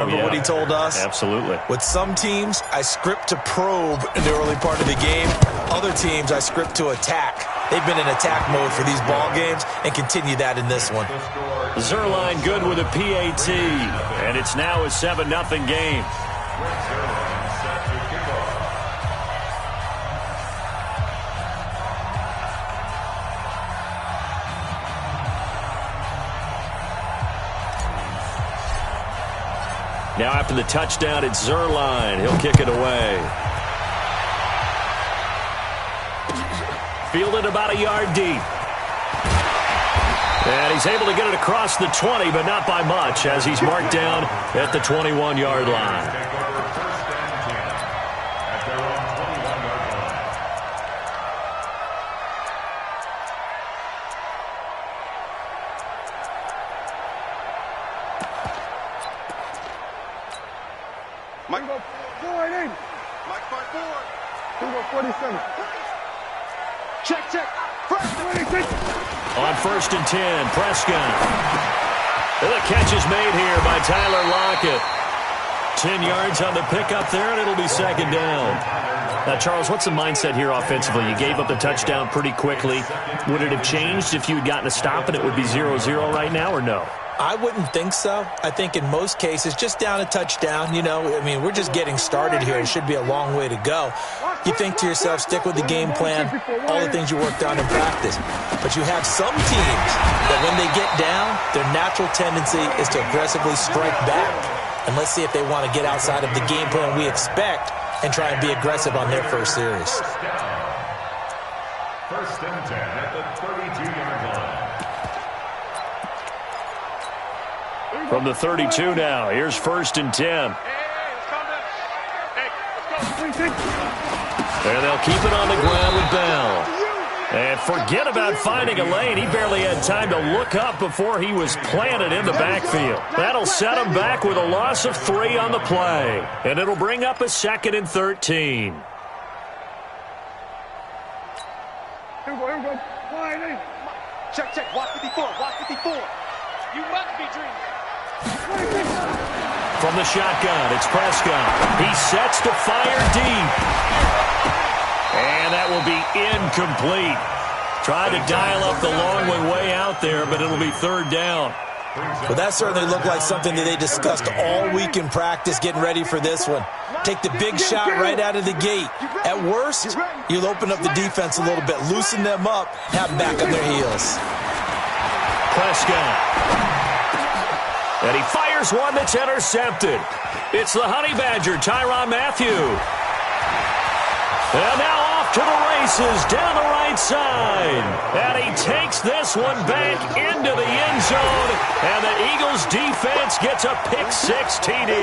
Remember what he told us? Absolutely. With some teams, I script to probe in the early part of the game. Other teams, I script to attack. They've been in attack mode for these ball games and continue that in this one. Zerline good with a PAT, and it's now a 7-0 game. Now after the touchdown, it's Zerline. He'll kick it away. Fielded about a yard deep. And he's able to get it across the 20, but not by much, as he's marked down at the 21-yard line. Mike, go forward in. Mike, forward. Go 47. Check. On 1st and 10, Prescott. And the catch is made here by Tyler Lockett. 10 yards on the pickup there, and it'll be 2nd down. Now, Charles, what's the mindset here offensively? You gave up the touchdown pretty quickly. Would it have changed if you had gotten a stop and it would be 0-0 right now, or no? I wouldn't think so. I think in most cases, just down a touchdown, we're just getting started here. It should be a long way to go. You think to yourself, stick with the game plan, all the things you worked on in practice. But you have some teams that when they get down, their natural tendency is to aggressively strike back. And let's see if they want to get outside of the game plan we expect and try and be aggressive on their first series. 1st and 10 at the 32-yard line. From the 32 now, here's 1st and 10. And they'll keep it on the ground with Bell. And forget about finding a lane. He barely had time to look up before he was planted in the backfield. That'll set him back with a loss of 3 on the play. And it'll bring up a 2nd and 13. Here we go. Wide in. Check. Watch 54. You must be dreaming. From the shotgun, it's Prescott. He sets to fire deep. And that will be incomplete. Tried to dial up the long way out there, but it'll be 3rd down. Well, that certainly looked like something that they discussed all week in practice getting ready for this one. Take the big shot right out of the gate. At worst, you'll open up the defense a little bit, loosen them up, have them back on their heels. Prescott. And he fires one that's intercepted. It's the Honey Badger, Tyrann Mathieu. And now off to the races down the right side. And he takes this one back into the end zone. And the Eagles defense gets a pick-6 TD.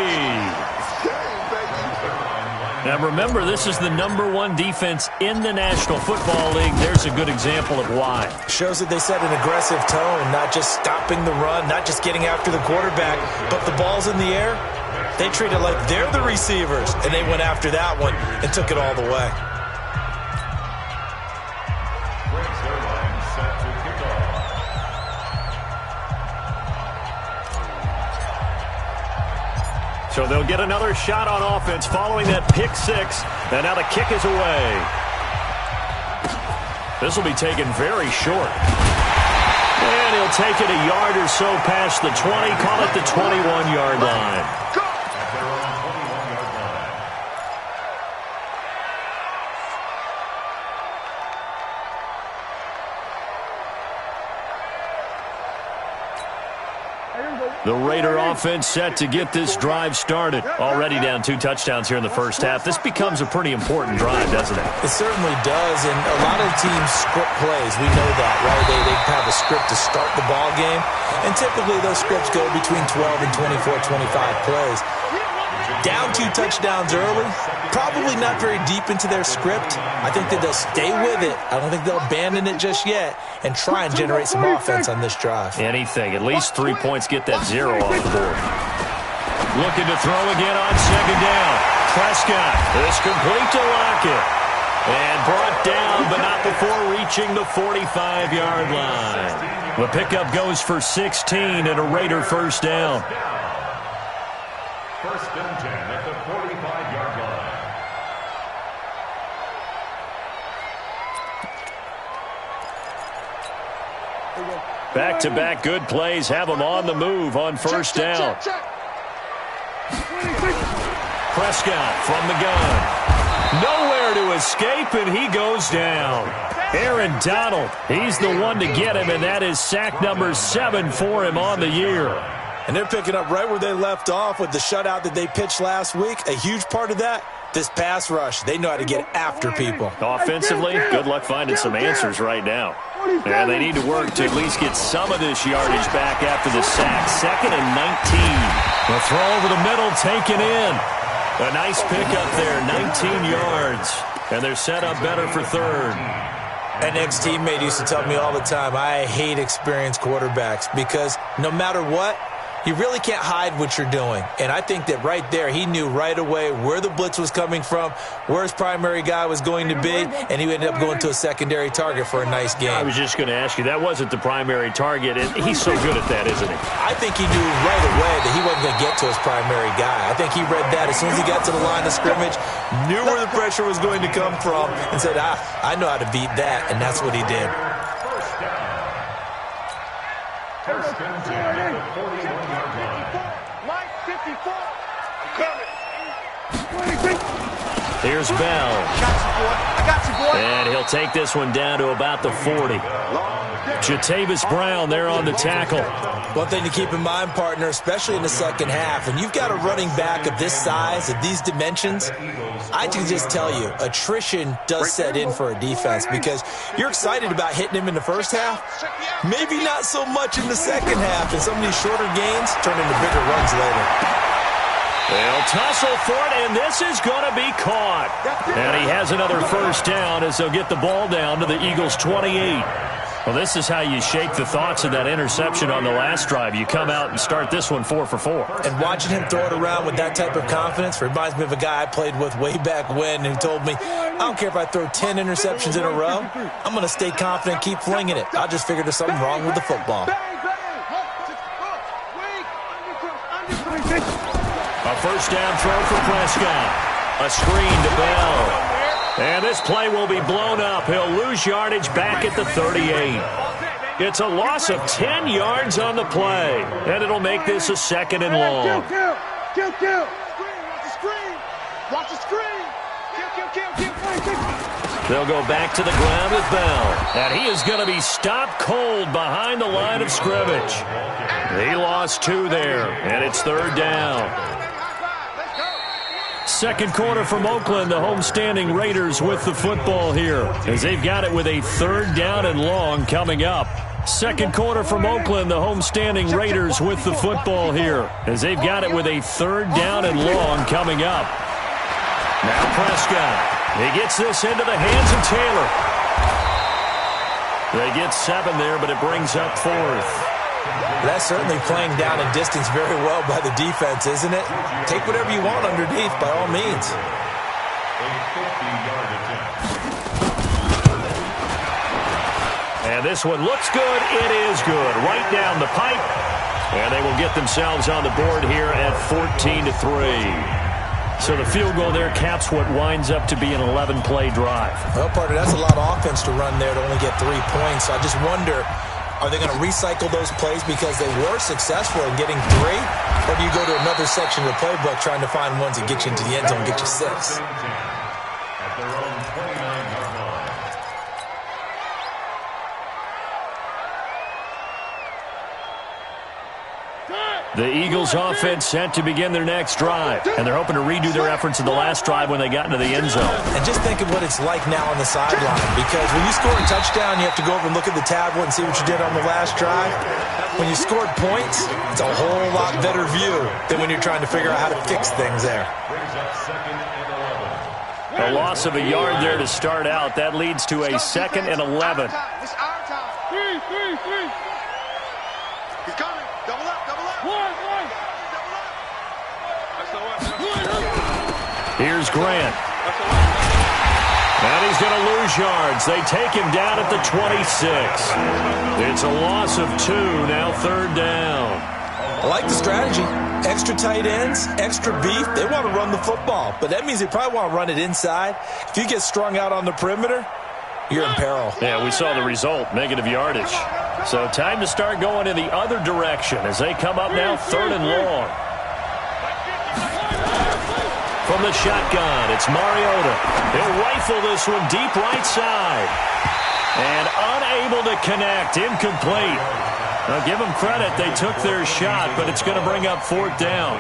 Now remember, this is the #1 defense in the National Football League. There's a good example of why. Shows that they set an aggressive tone, not just stopping the run, not just getting after the quarterback, but the ball's in the air. They treat it like they're the receivers, and they went after that one and took it all the way. So they'll get another shot on offense following that pick-6, and now the kick is away. This will be taken very short. And he'll take it a yard or so past the 20, call it the 21-yard line. The Raider offense set to get this drive started. Already down 2 touchdowns here in the first half. This becomes a pretty important drive, doesn't it? It certainly does, and a lot of teams script plays. We know that, right? They have a script to start the ball game, and typically those scripts go between 12 and 24, 25 plays. Down 2 touchdowns early, probably not very deep into their script. I think that they'll stay with it. I don't think they'll abandon it just yet and try and generate some offense on this drive. Anything. At least 3 points, get that 0 off the board. Looking to throw again on 2nd down. Prescott is complete to Lockett. And brought down, but not before reaching the 45-yard line. The pickup goes for 16 and a Raider first down. First and 10 at the 45-yard line. Back-to-back good plays have them on the move on first down. Prescott from the gun. Nowhere to escape, and he goes down. Aaron Donald, he's the one to get him, and that is sack number 7 for him on the year. And they're picking up right where they left off with the shutout that they pitched last week. A huge part of that, this pass rush. They know how to get after people. Offensively, good luck finding some answers right now. And they need to work to at least get some of this yardage back after the sack. 2nd and 19. The throw over the middle, taken in. A nice pickup there, 19 yards. And they're set up better for 3rd. An ex-teammate used to tell me all the time, I hate experienced quarterbacks because no matter what, you really can't hide what you're doing. And I think that right there, he knew right away where the blitz was coming from, where his primary guy was going to be, and he ended up going to a secondary target for a nice game. I was just going to ask you, that wasn't the primary target, and he's so good at that, isn't he? I think he knew right away that he wasn't going to get to his primary guy. I think he read that as soon as he got to the line of scrimmage, knew where the pressure was going to come from, and said, I know how to beat that, and that's what he did. First and 10 at the 41-yard line. Mike, 54. I'm coming. Here's Bell. I got you, boy. And he'll take this one down to about the 40. Jatavis Brown there on the tackle. One thing to keep in mind, partner, especially in the second half, when you've got a running back of this size, of these dimensions, I can just tell you, attrition does set in for a defense because you're excited about hitting him in the first half, maybe not so much in the second half, and some of these shorter gains turn into bigger runs later. They'll tussle for it, and this is going to be caught. And he has another first down as they'll get the ball down to the Eagles' 28. Well, this is how you shake the thoughts of that interception on the last drive. You come out and start this one 4 for 4. And watching him throw it around with that type of confidence reminds me of a guy I played with way back when who told me, I don't care if I throw 10 interceptions in a row. I'm going to stay confident, keep flinging it. I just figured there's something wrong with the football. A first down throw for Prescott. A screen to Bell. And this play will be blown up. He'll lose yardage back at the 38. It's a loss of 10 yards on the play. And it'll make this a 2nd and long. Kill. Watch the screen. Watch the screen. Kill. They'll go back to the ground with Bell. And he is going to be stopped cold behind the line of scrimmage. He lost 2 there. And it's 3rd down. Second quarter from Oakland, the homestanding Raiders with the football here as they've got it with a 3rd down and long coming up. Second quarter from Oakland, the homestanding Raiders with the football here as they've got it with a 3rd down and long coming up. Now Prescott. He gets this into the hands of Taylor. They get 7 there, but it brings up 4th. That's certainly playing down in distance very well by the defense, isn't it? Take whatever you want underneath, by all means. A 50-yard attempt. And this one looks good. It is good. Right down the pipe. And they will get themselves on the board here at 14-3. So the field goal there caps what winds up to be an 11-play drive. Well, partner, that's a lot of offense to run there to only get 3 points. So I just wonder, are they going to recycle those plays because they were successful in getting 3? Or do you go to another section of the playbook trying to find ones that get you into the end zone and get you 6? At their own 29-yard line. The Eagles offense set to begin their next drive. And they're hoping to redo their efforts in the last drive when they got into the end zone. And just think of what it's like now on the sideline. Because when you score a touchdown, you have to go over and look at the tablet and see what you did on the last drive. When you scored points, it's a whole lot better view than when you're trying to figure out how to fix things there. Brings up 2nd and 11. A loss of a yard there to start out. That leads to a 2nd and 11. It's our time. 3. He's coming. Double up. One. Here's Grant. And he's going to lose yards. They take him down at the 26. It's a loss of 2, now 3rd down. I like the strategy. Extra tight ends, extra beef. They want to run the football, but that means they probably want to run it inside. If you get strung out on the perimeter, you're in peril. Yeah, we saw the result, negative yardage. So time to start going in the other direction as they come up now 3rd and long. From the shotgun, it's Mariota. He'll rifle this one deep right side. And unable to connect, incomplete. Now give them credit, they took their shot, but it's going to bring up 4th down.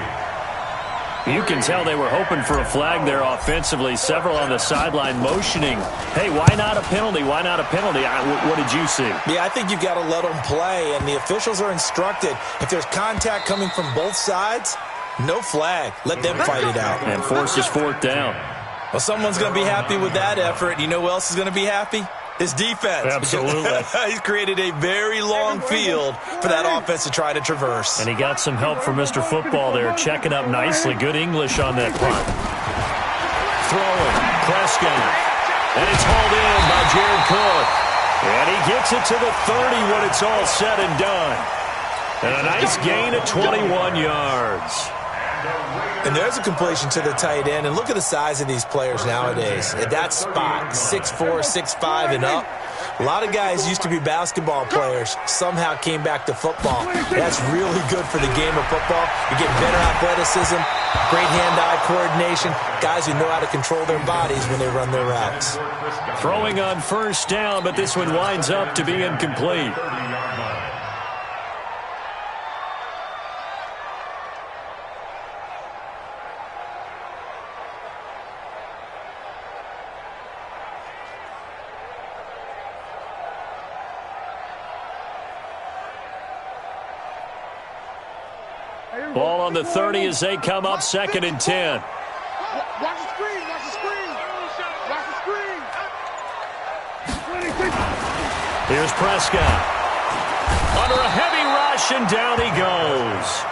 You can tell they were hoping for a flag there offensively. Several on the sideline motioning, hey, why not a penalty? Why not a penalty? What did you see? Yeah, I think you've got to let them play, and the officials are instructed. If there's contact coming from both sides, no flag. Let them fight it out. And forces 4th down. Well, someone's going to be happy with that effort. You know who else is going to be happy? His defense. Absolutely. He's created a very long field for that offense to try to traverse. And he got some help from Mr. Football there, checking up nicely. Good English on that punt. Throwing, Prescott. And it's hauled in by Jared Cook. And he gets it to the 30 when it's all said and done. And a nice gain of 21 yards. And there's a completion to the tight end. And look at the size of these players nowadays. At that spot, 6'4", 6'5", and up. A lot of guys used to be basketball players, somehow came back to football. That's really good for the game of football. You get better athleticism, great hand-eye coordination, guys who know how to control their bodies when they run their routes. Throwing on 1st down, but this one winds up to be incomplete. Ball on the 30 as they come up 2nd and 10. Watch the screen, watch the screen. Watch the screen. Here's Prescott. Under a heavy rush, and down he goes.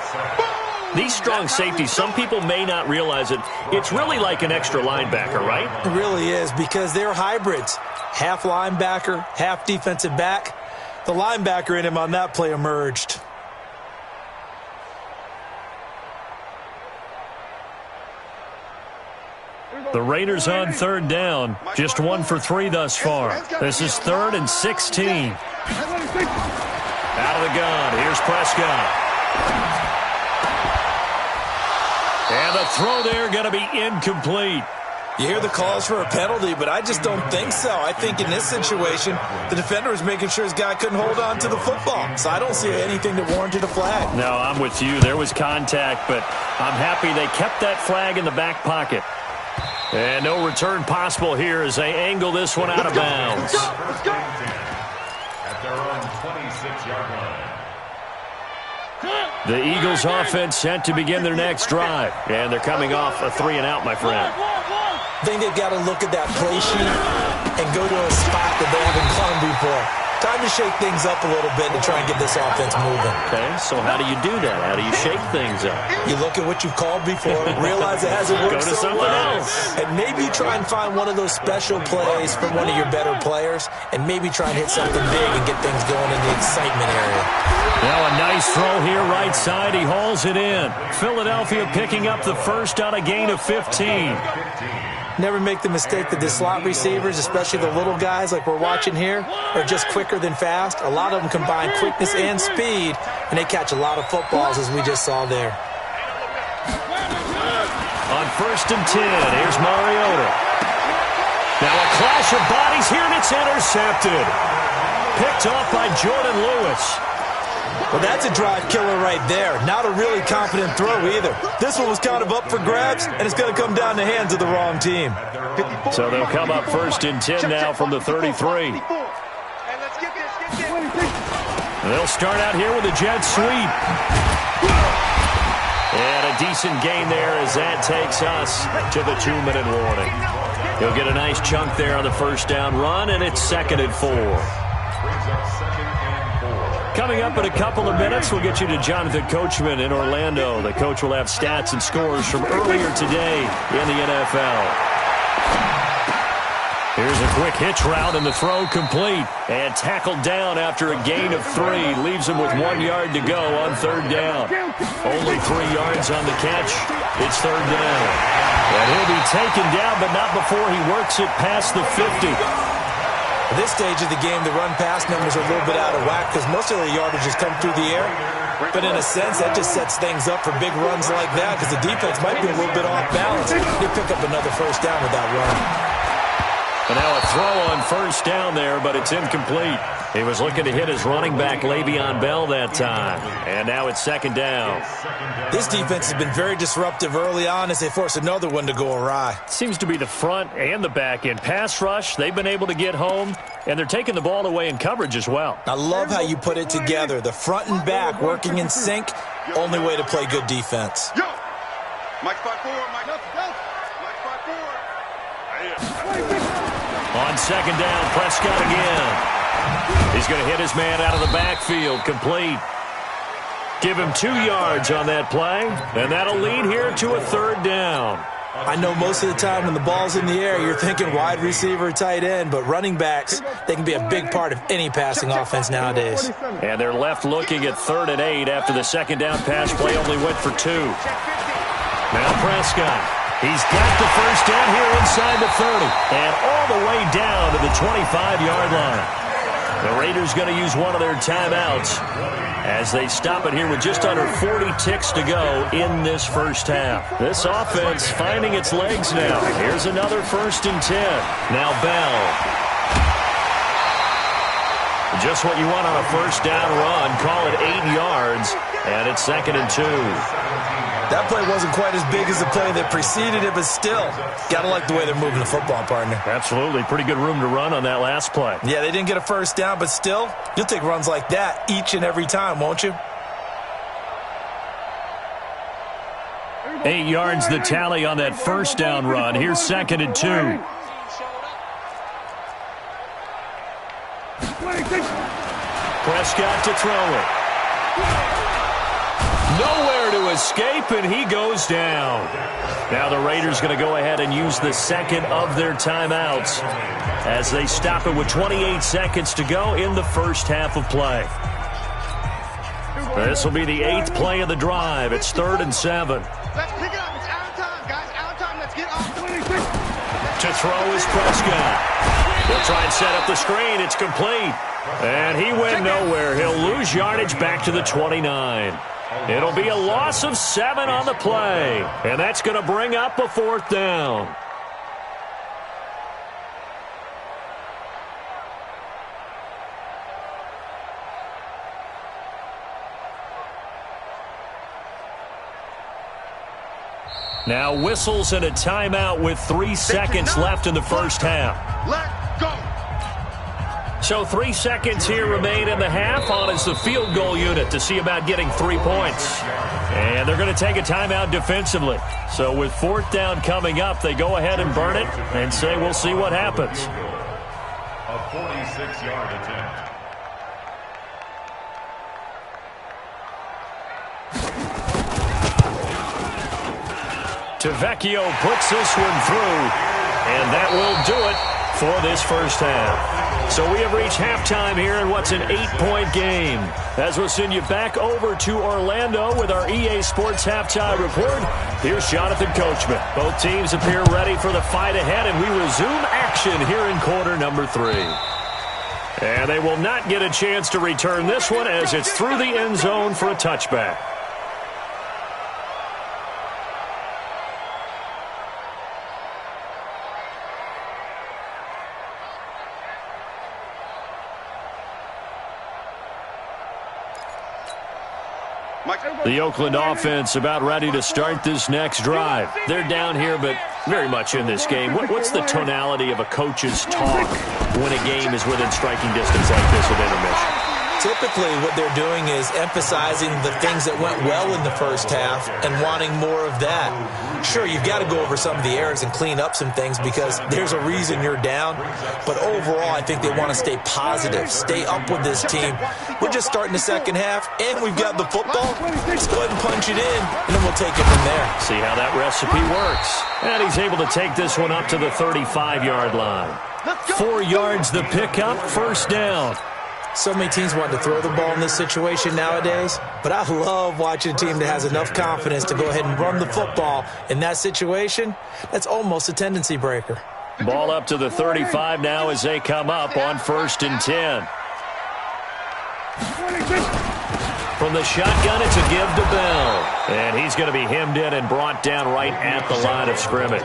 These strong safeties, some people may not realize it. It's really like an extra linebacker, right? It really is, because they're hybrids. Half linebacker, half defensive back. The linebacker in him on that play emerged. The Raiders on 3rd down. Just 1 for 3 thus far. This is 3rd and 16. Out of the gun. Here's Prescott. And the throw there going to be incomplete. You hear the calls for a penalty, but I just don't think so. I think in this situation, the defender was making sure his guy couldn't hold on to the football. So I don't see anything that warranted a flag. No, I'm with you. There was contact, but I'm happy they kept that flag in the back pocket. And no return possible here as they angle this one out of bounds. Let's go. At their own 26-yard line. The Eagles offense set to begin their next drive. And they're coming off a 3-and-out, my friend. I think they've got to look at that play sheet and go to a spot that they haven't gone before. Time to shake things up a little bit to try and get this offense moving. Okay, so how do you do that? How do you shake things up? You look at what you've called before, realize it hasn't worked Go to so something well. else. And maybe you try and find one of those special plays from one of your better players, and maybe try and hit something big and get things going in the excitement area. Now a nice throw here right side. He hauls it in. Philadelphia picking up the first on a gain of 15. Never make the mistake that the slot receivers, especially the little guys like we're watching here, are just quicker than fast. A lot of them combine quickness and speed, and they catch a lot of footballs, as we just saw there. On 1st and 10, here's Mariota. Now a clash of bodies here, and it's intercepted. Picked off by Jordan Lewis. Well, that's a drive killer right there. Not a really confident throw either. This one was kind of up for grabs, and it's going to come down the hands of the wrong team. So they'll come up 1st and 10 now from the 33. They'll start out here with a jet sweep. And a decent gain there as that takes us to the 2-minute warning. He'll get a nice chunk there on the 1st down run, and it's 2nd and 4. Coming up in a couple of minutes, we'll get you to Jonathan Coachman in Orlando. The coach will have stats and scores from earlier today in the NFL. Here's a quick hitch route, and the throw complete. And tackled down after a gain of 3. Leaves him with 1 yard to go on 3rd down. Only 3 yards on the catch. It's 3rd down. And he'll be taken down, but not before he works it past the 50. At this stage of the game, the run-pass numbers are a little bit out of whack because most of their yardage has come through the air. But in a sense, that just sets things up for big runs like that because the defense might be a little bit off balance. They pick up another 1st down with that run. And now a throw on 1st down there, but it's incomplete. He was looking to hit his running back, Le'Veon Bell, that time. And now it's 2nd down. This defense has been very disruptive early on as they force another one to go awry. Seems to be the front and the back end. Pass rush, they've been able to get home, and they're taking the ball away in coverage as well. I love how you put it together. The front and back working in sync, only way to play good defense. Yo! Mike 5-4, Mike. Mike 5-4. On 2nd down, Prescott again. He's going to hit his man out of the backfield, complete. Give him 2 yards on that play, and that'll lead here to a 3rd down. I know most of the time when the ball's in the air, you're thinking wide receiver, tight end, but running backs, they can be a big part of any passing offense nowadays. And they're left looking at 3rd and 8 after the 2nd down pass play only went for 2. Now Prescott. He's got the 1st down here inside the 30 and all the way down to the 25-yard line. The Raiders going to use one of their timeouts as they stop it here with just under 40 ticks to go in this 1st half. This offense finding its legs now. Here's another 1st and 10. Now Bell. Just what you want on a 1st down run. Call it 8 yards, and it's 2nd and 2. That play wasn't quite as big as the play that preceded it, but still, got to like the way they're moving the football, partner. Absolutely. Pretty good room to run on that last play. Yeah, they didn't get a 1st down, but still, you'll take runs like that each and every time, won't you? 8 yards the tally on that 1st down run. Here's 2nd and 2. Prescott to throw it. Nowhere to escape, and he goes down. Now the Raiders going to go ahead and use the 2nd of their timeouts as they stop it with 28 seconds to go in the 1st half of play. This will be the 8th play of the drive. It's 3rd and 7. Let's pick it up. It's out of time, guys. Out of time. Let's get off. To throw is Prescott. He'll try and set up the screen. It's complete. And he went nowhere. He'll lose yardage back to the 29. It'll be a loss of 7 on the play. And that's going to bring up a 4th down. Now whistles and a timeout with 3 seconds left in the 1st half. Let go. So 3 seconds here remain in the half. On is the field goal unit to see about getting 3 points. And they're going to take a timeout defensively. So with 4th down coming up, they go ahead and burn it and say we'll see what happens. A 46-yard attempt. Tavecchio puts this one through, and that will do it for this 1st half. So we have reached halftime here in what's an 8-point game. As we'll send you back over to Orlando with our EA Sports Halftime Report, here's Jonathan Coachman. Both teams appear ready for the fight ahead, and we resume action here in quarter number 3. And they will not get a chance to return this one as it's through the end zone for a touchback. The Oakland offense about ready to start this next drive. They're down here, but very much in this game. What's the tonality of a coach's talk when a game is within striking distance like this at intermission? Typically, what they're doing is emphasizing the things that went well in the 1st half and wanting more of that. Sure, you've got to go over some of the errors and clean up some things because there's a reason you're down. But overall, I think they want to stay positive, stay up with this team. We're just starting the 2nd half, and we've got the football. Let's go ahead and punch it in, and then we'll take it from there. See how that recipe works. And he's able to take this one up to the 35-yard line. 4 yards the pickup, first down. So many teams want to throw the ball in this situation nowadays, but I love watching a team that has enough confidence to go ahead and run the football. In that situation, that's almost a tendency breaker. Ball up to the 35 now as they come up on 1st and 10. From the shotgun, it's a give to Bell. And he's going to be hemmed in and brought down right at the line of scrimmage.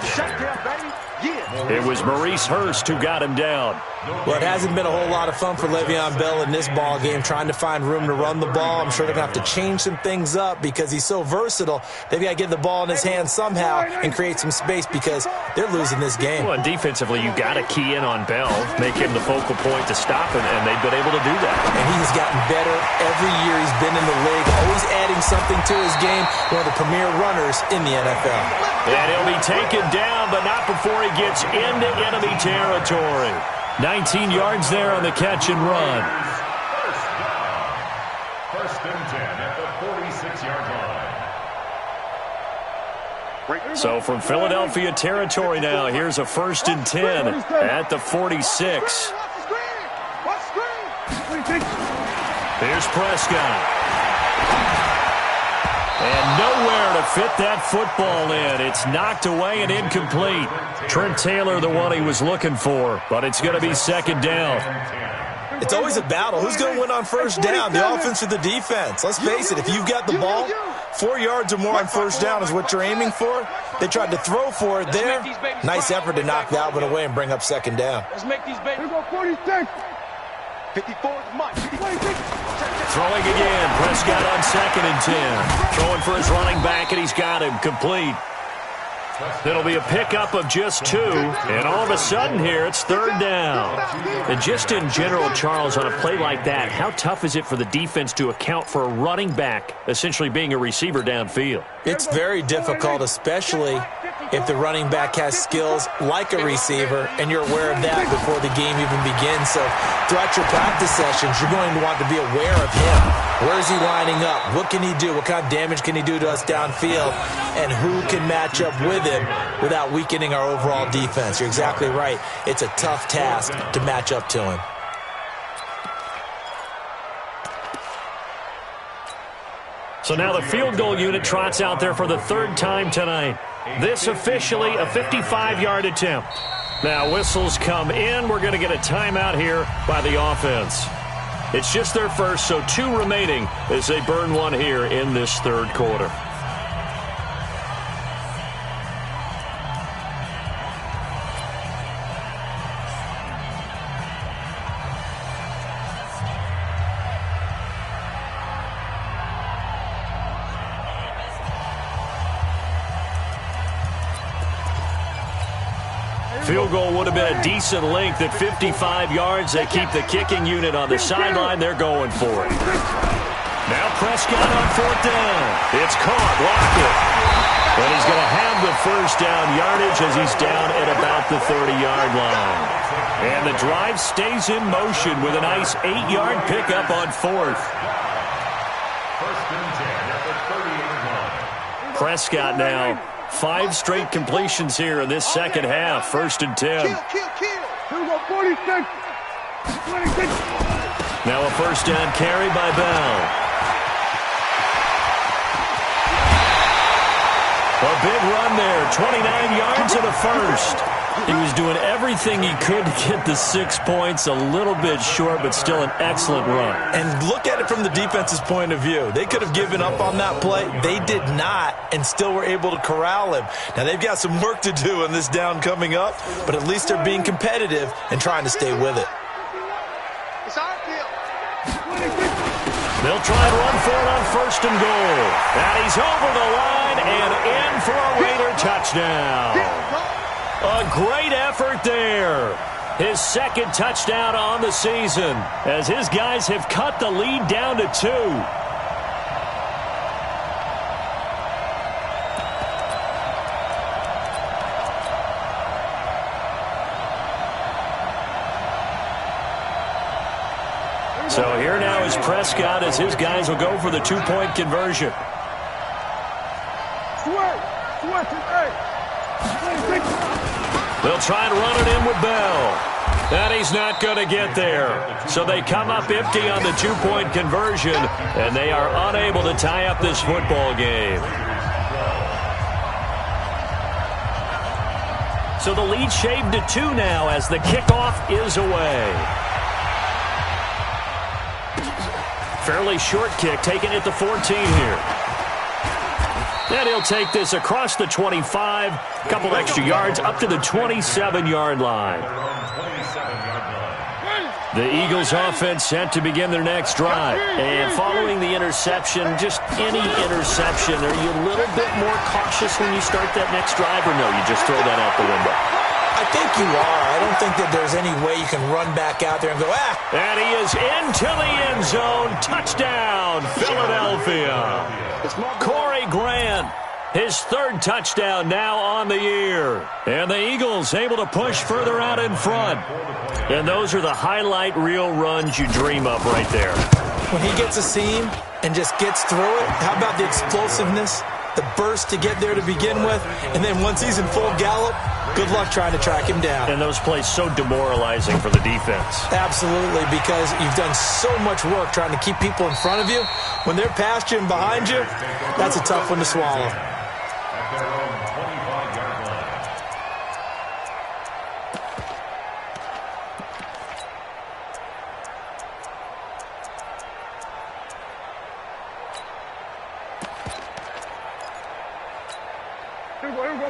It was Maurice Hurst who got him down. Well, it hasn't been a whole lot of fun for Le'Veon Bell in this ball game, trying to find room to run the ball. I'm sure they're going to have to change some things up because he's so versatile. They've got to get the ball in his hands somehow and create some space because they're losing this game. Well, and defensively, you've got to key in on Bell, make him the focal point to stop him, and they've been able to do that. And he's gotten better every year he's been in the league, always adding something to his game, one of the premier runners in the NFL. And he'll be taken down, but not before he gets into enemy territory. 19 yards there on the catch and run. First and 10 at the 46-yard line. So from Philadelphia territory now, here's a 1st and 10 at the 46. Here's Prescott. And nowhere to fit that football in. It's knocked away and incomplete. Trent Taylor, the one he was looking for, but it's going to be 2nd down. It's always a battle. Who's going to win on 1st down, the offense or the defense? Let's face it, if you've got the ball, 4 yards or more on 1st down is what you're aiming for. They tried to throw for it there. Nice effort to knock that one away and bring up 2nd down. Let's make these babies. 46. 54 is mine. Throwing again. Prescott on 2nd and 10. Throwing for his running back, and he's got him complete. It'll be a pickup of just 2, and all of a sudden here, it's 3rd down. And just in general, Charles, on a play like that, how tough is it for the defense to account for a running back essentially being a receiver downfield? It's very difficult, especially if the running back has skills like a receiver, and you're aware of that before the game even begins. So throughout your practice sessions, you're going to want to be aware of him. Where is he lining up? What can he do? What kind of damage can he do to us downfield? And who can match up with him without weakening our overall defense? You're exactly right. It's a tough task to match up to him. So now the field goal unit trots out there for the 3rd time tonight. This officially a 55-yard attempt. Now whistles come in. We're going to get a timeout here by the offense. It's just their first, so 2 remaining as they burn one here in this 3rd quarter. Field goal would have been a decent length at 55 yards. They keep the kicking unit on the sideline. They're going for it. Now Prescott on 4th down. It's caught. Lockett. But he's going to have the 1st down yardage as he's down at about the 30-yard line. And the drive stays in motion with a nice 8-yard pickup on 4th. First and 10 at the 38-yard line. Prescott now 5 straight completions here in this 2nd half. 1st and 10. Here we go, 46. 26. Now a 1st down carry by Bell. A big run there. 29 yards and a 1st. He was doing everything he could to get the 6 points. A little bit short, but still an excellent run. And look at it from the defense's point of view. They could have given up on that play. They did not, and still were able to corral him. Now, they've got some work to do in this down coming up, but at least they're being competitive and trying to stay with it. It's our deal. They'll try and run for it on 1st and goal. And he's over the line and in for a Raider touchdown. A great effort there. His 2nd touchdown on the season as his guys have cut the lead down to 2. So here now is Prescott as his guys will go for the 2-point conversion. They'll try and run it in with Bell. And he's not going to get there. So they come up empty on the two-point conversion, and they are unable to tie up this football game. So the lead shaved to 2 now as the kickoff is away. Fairly short kick, taken at the 14 here. And he'll take this across the 25, couple extra yards up to the 27-yard line. The Eagles offense set to begin their next drive. And following the interception, just any interception, are you a little bit more cautious when you start that next drive, or no, you just throw that out the window? I think you are. I don't think that there's any way you can run back out there and go, And he is into the end zone. Touchdown, Philadelphia. Corey Grant, his 3rd touchdown now on the year. And the Eagles able to push further out in front. And those are the highlight reel runs you dream of right there. When he gets a seam and just gets through it, how about the explosiveness, the burst to get there to begin with, and then once he's in full gallop, good luck trying to track him down. And those plays so demoralizing for the defense. Absolutely, because you've done so much work trying to keep people in front of you. When they're past you and behind you, that's a tough one to swallow.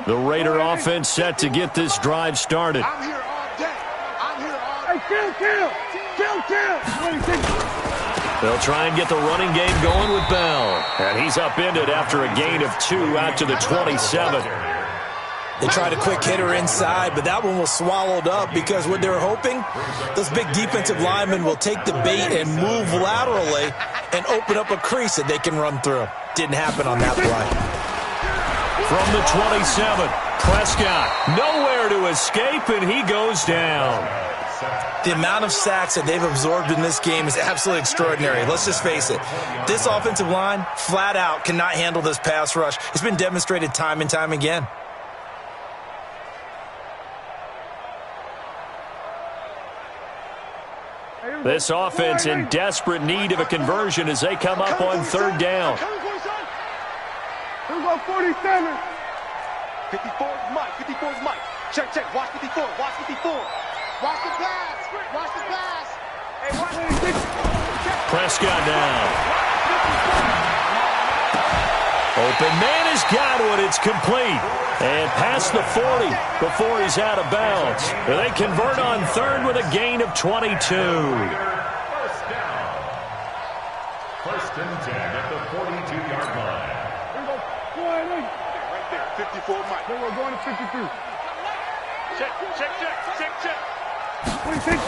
The Raider offense set to get this drive started. I'm here all day. I'm here all day. Kill. They'll try and get the running game going with Bell. And he's upended after a gain of 2 out to the 27. They tried a quick hitter inside, but that one was swallowed up because what they were hoping, those big defensive linemen will take the bait and move laterally and open up a crease that they can run through. Didn't happen on that play. From the 27, Prescott nowhere to escape, and he goes down. The amount of sacks that they've absorbed in this game is absolutely extraordinary. Let's just face it. This offensive line, flat out, cannot handle this pass rush. It's been demonstrated time and time again. This offense in desperate need of a conversion as they come up on 3rd down. Here we go, 47. 54's Mike. 54's Mike. Check. Watch 54. Watch 54. Watch the pass. Watch the pass. Hey, watch the Prescott down. Open man has got one. It's complete. And past the 40 before he's out of bounds. They convert on 3rd with a gain of 22. First down. 1st and 10 at the 42-yard line. right there. 54 Mike. Then we're going to 52. Check. 26.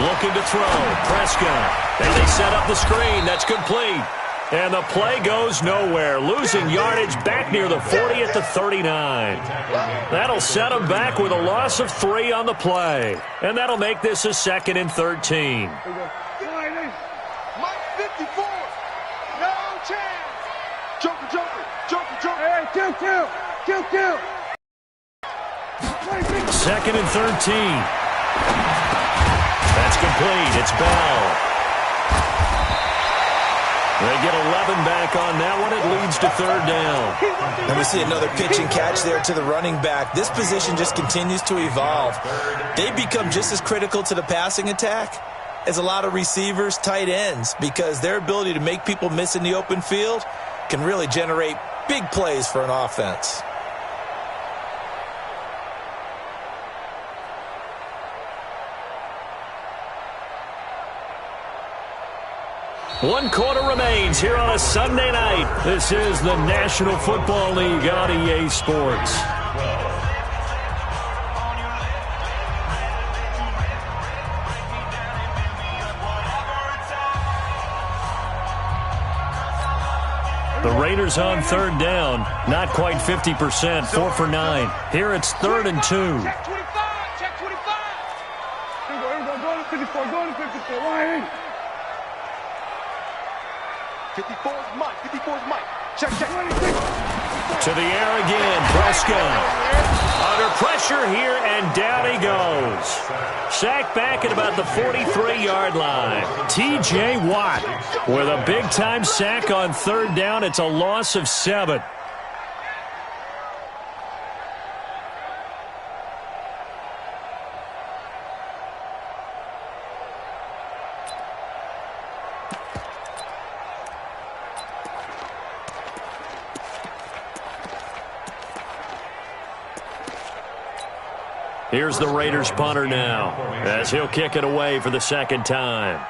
Looking to throw. Prescott. And they set up the screen. That's complete. And the play goes nowhere. Losing yardage back near the 40 at the 39. That'll set them back with a loss of 3 on the play. And that'll make this a 2nd and 13. Mike 54. No chance. Joker. Hey, kill. 2nd and 13. That's complete. It's Bell. They get 11 back on that one. It leads to 3rd down. And we see another pitch and catch there to the running back. This position just continues to evolve. They become just as critical to the passing attack as a lot of receivers, tight ends, because their ability to make people miss in the open field can really generate big plays for an offense. One quarter remains here on a Sunday night. This is the National Football League on EA Sports. The Raiders on 3rd down. Not quite 50%, 4 for 9. Here it's 3rd and 2. Check 25. Here we go, go to 54. 180. 54's Mike. Check. To the air again. Prescott. Under pressure. pressure here, and down he goes. Sacked back at about the 43-yard line. T.J. Watt with a big-time sack on third down. It's a loss of 7. Here's the Raiders punter now, as he'll kick it away for the second time.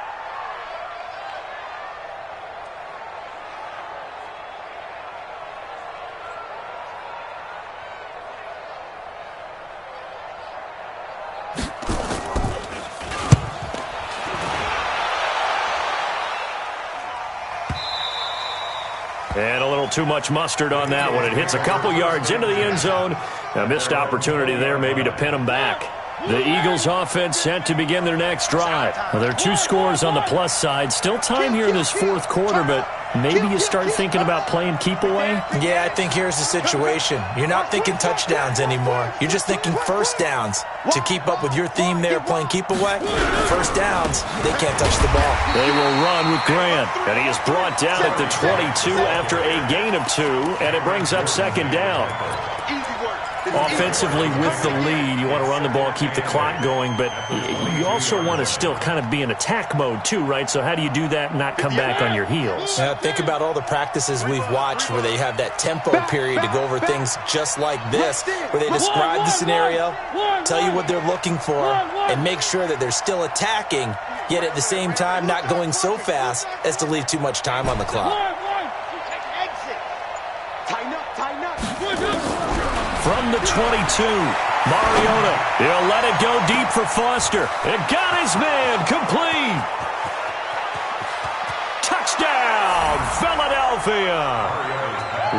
And a little too much mustard on that one. It hits a couple yards into the end zone. A missed opportunity there maybe to pin them back. The Eagles offense set to begin their next drive. Well, there are 2 scores on the plus side. Still time here in this fourth quarter, but maybe you start thinking about playing keep away? Yeah, I think here's the situation. You're not thinking touchdowns anymore. You're just thinking first downs. To keep up with your theme there, playing keep away, first downs, they can't touch the ball. They will run with Grant, and he is brought down at the 22 after a gain of 2, and it brings up second down. Offensively with the lead, you want to run the ball, keep the clock going, but you also want to still kind of be in attack mode too, right? So how do you do that and not come back on your heels? Think about all the practices we've watched where they have that tempo period to go over things just like this, where they describe the scenario, tell you what they're looking for, and make sure that they're still attacking, yet at the same time not going so fast as to leave too much time on the clock. From the 22, Mariota, he'll let it go deep for Foster. It got his man, complete. Touchdown, Philadelphia.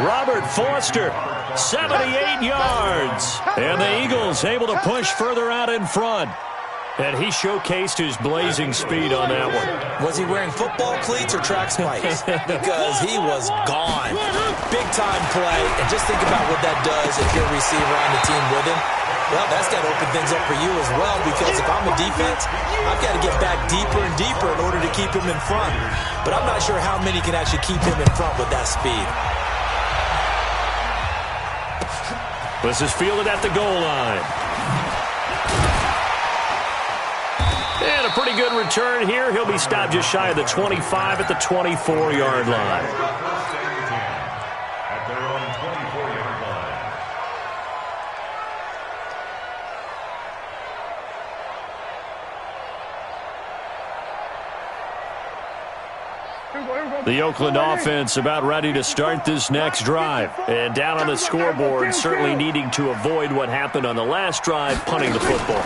Robert Foster, 78 yards. And the Eagles able to push further out in front. And he showcased his blazing speed on that one. Was he wearing football cleats or track spikes? Because he was gone. Big-time play. And just think about what that does if you're a receiver on the team with him. Well, that's got to open things up for you as well, because if I'm a defense, I've got to get back deeper and deeper in order to keep him in front. But I'm not sure how many can actually keep him in front with that speed. This is fielded at the goal line. And a pretty good return here. He'll be stopped just shy of the 25 at the 24-yard line. At their own 24-yard line. The Oakland offense about ready to start this next drive. And down on the scoreboard, certainly needing to avoid what happened on the last drive, punting the football.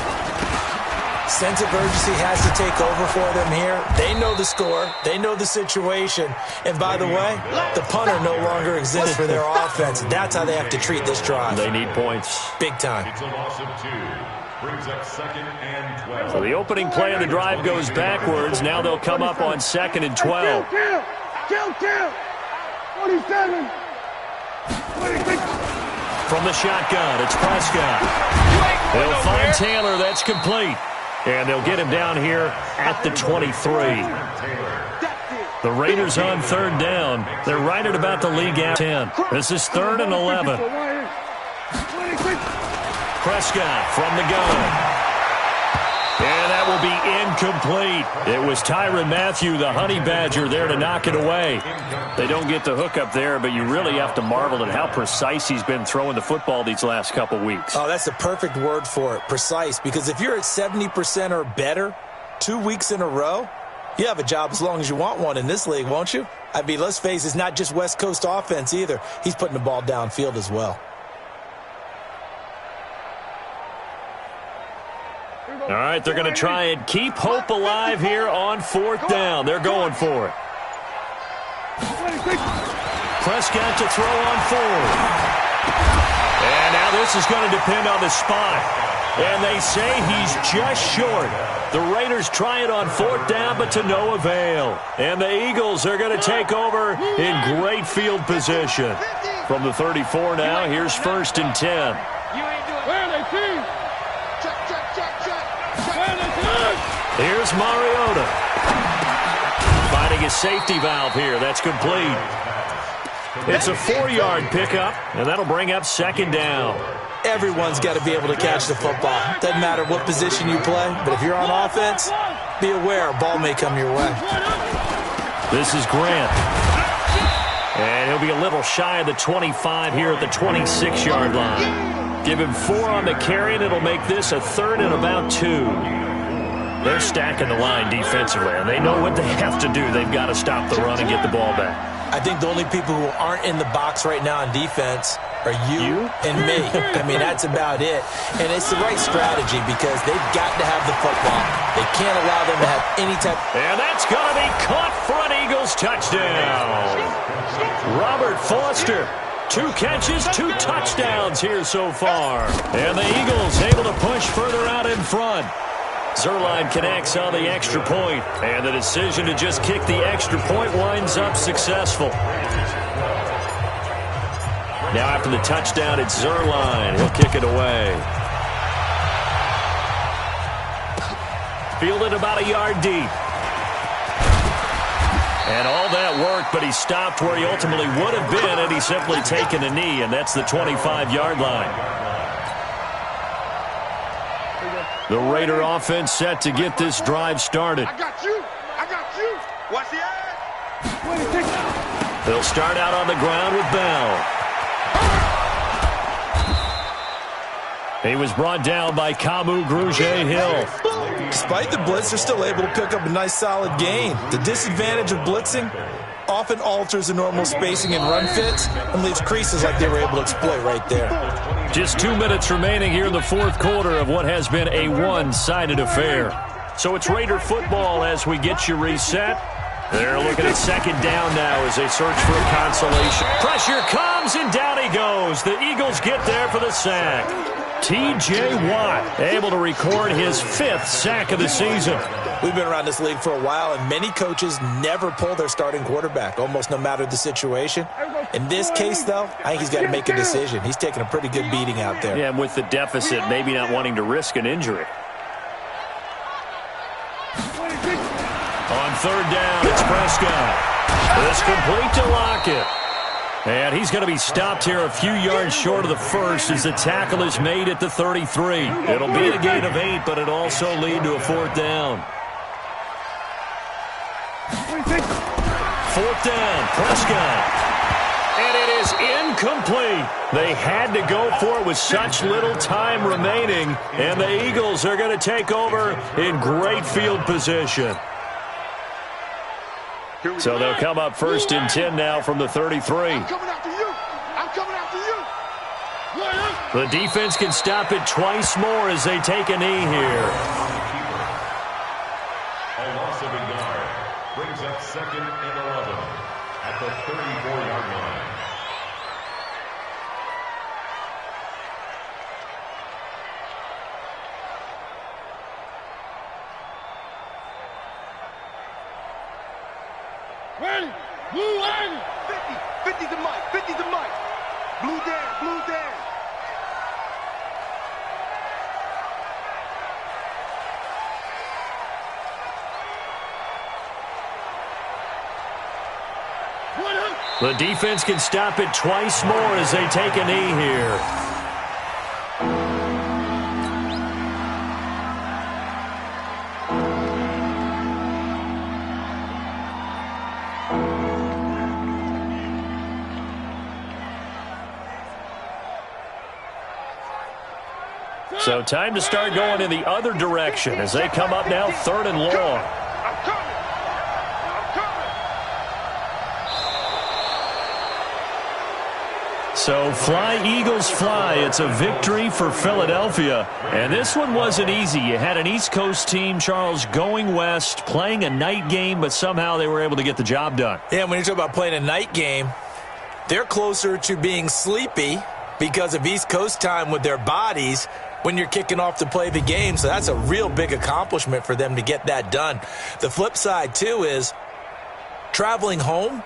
Sense of urgency has to take over for them here. They know the score. They know the situation. And by the way, the punter no longer exists for their offense. That's how they have to treat this drive. They need points. Big time. It's a loss of 2. Brings up 2nd and 12. So the opening play of the drive goes backwards. Now they'll come up on 2nd and 12. Kill! 27! 26! From the shotgun, it's Prescott. They'll find Taylor. That's complete. And they'll get him down here at the 23. The Raiders on third down. They're right at about the league at 10. This is 3rd and 11. Prescott from the gun. And that will be incomplete. It was Tyrann Mathieu, the Honey Badger, there to knock it away. They don't get the hook up there, but you really have to marvel at how precise he's been throwing the football these last couple weeks. Oh, that's the perfect word for it, precise. Because if you're at 70% or better 2 weeks in a row, you have a job as long as you want one in this league, won't you? I mean, let's face it, it's not just West Coast offense either. He's putting the ball downfield as well. All right, they're going to try and keep hope alive here on 4th down. They're going for it. Prescott to throw on 4th. And now this is going to depend on the spot. And they say he's just short. The Raiders try it on 4th down, but to no avail. And the Eagles are going to take over in great field position. From the 34 now, here's 1st and 10. Here's Mariota. Finding his safety valve here. That's complete. It's a 4-yard pickup, and that'll bring up second down. Everyone's got to be able to catch the football. Doesn't matter what position you play, but if you're on offense, be aware a ball may come your way. This is Grant. And he'll be a little shy of the 25 here at the 26-yard line. Give him 4 on the carry, and it'll make this a 3rd and about 2. They're stacking the line defensively, and they know what they have to do. They've got to stop the run and get the ball back. I think the only people who aren't in the box right now on defense are you and me. I mean, that's about it. And it's the right strategy because they've got to have the football. They can't allow them to have any type. And that's going to be caught for an Eagles touchdown. Robert Foster. 2 catches, 2 touchdowns here so far. And the Eagles able to push further out in front. Zerline connects on the extra point, and the decision to just kick the extra point winds up successful. Now after the touchdown, it's Zerline. He'll kick it away. Fielded about a yard deep. And all that work, but he stopped where he ultimately would have been had he simply taken a knee, and that's the 25-yard line. The Raider offense set to get this drive started. I got you. I got you. Watch the eye. They'll start out on the ground with Bell. He was brought down by Kamu Grugier-Hill. Despite the blitz, they're still able to pick up a nice, solid gain. The disadvantage of blitzing often alters the normal spacing and run fits and leaves creases like they were able to exploit right there. Just 2 minutes remaining here in the 4th quarter of what has been a one-sided affair. So it's Raider football as we get you reset. They're looking at second down now as they search for a consolation. Pressure comes, and down he goes. The Eagles get there for the sack. T.J. Watt able to record his 5th sack of the season. We've been around this league for a while, and many coaches never pull their starting quarterback, almost no matter the situation. In this case, though, I think he's got to make a decision. He's taking a pretty good beating out there. Yeah, and with the deficit, maybe not wanting to risk an injury. On 3rd down, it's Prescott. It's complete to Lockett. And he's going to be stopped here a few yards short of the first as the tackle is made at the 33. It'll be a gain of 8, but it'll also lead to a 4th down. 4th down, Prescott. And it is incomplete. They had to go for it with such little time remaining, and the Eagles are going to take over in great field position. So they'll come up 1st and 10 now from the 33. I'm coming after you. I'm coming after you. The defense can stop it twice more as they take a knee here. A loss of a yard brings up 2nd and 11 at the 34-yard line. Ready? Blue line. 50 to Mike. 50 to Mike. Blue down. Blue down. The defense can stop it twice more as they take a knee here. So time to start going in the other direction as they come up now 3rd and long. I'm coming. So fly, Eagles, fly. It's a victory for Philadelphia. And this one wasn't easy. You had an East Coast team, Charles, going west, playing a night game, but somehow they were able to get the job done. Yeah, when you talk about playing a night game, they're closer to being sleepy because of East Coast time with their bodies when you're kicking off to play the game. So that's a real big accomplishment for them to get that done. The flip side, too, is traveling home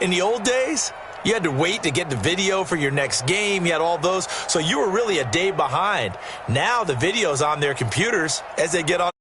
in the old days, You had to wait to get the video for your next game. You had all those. So you were really a day behind. Now the video's on their computers as they get on.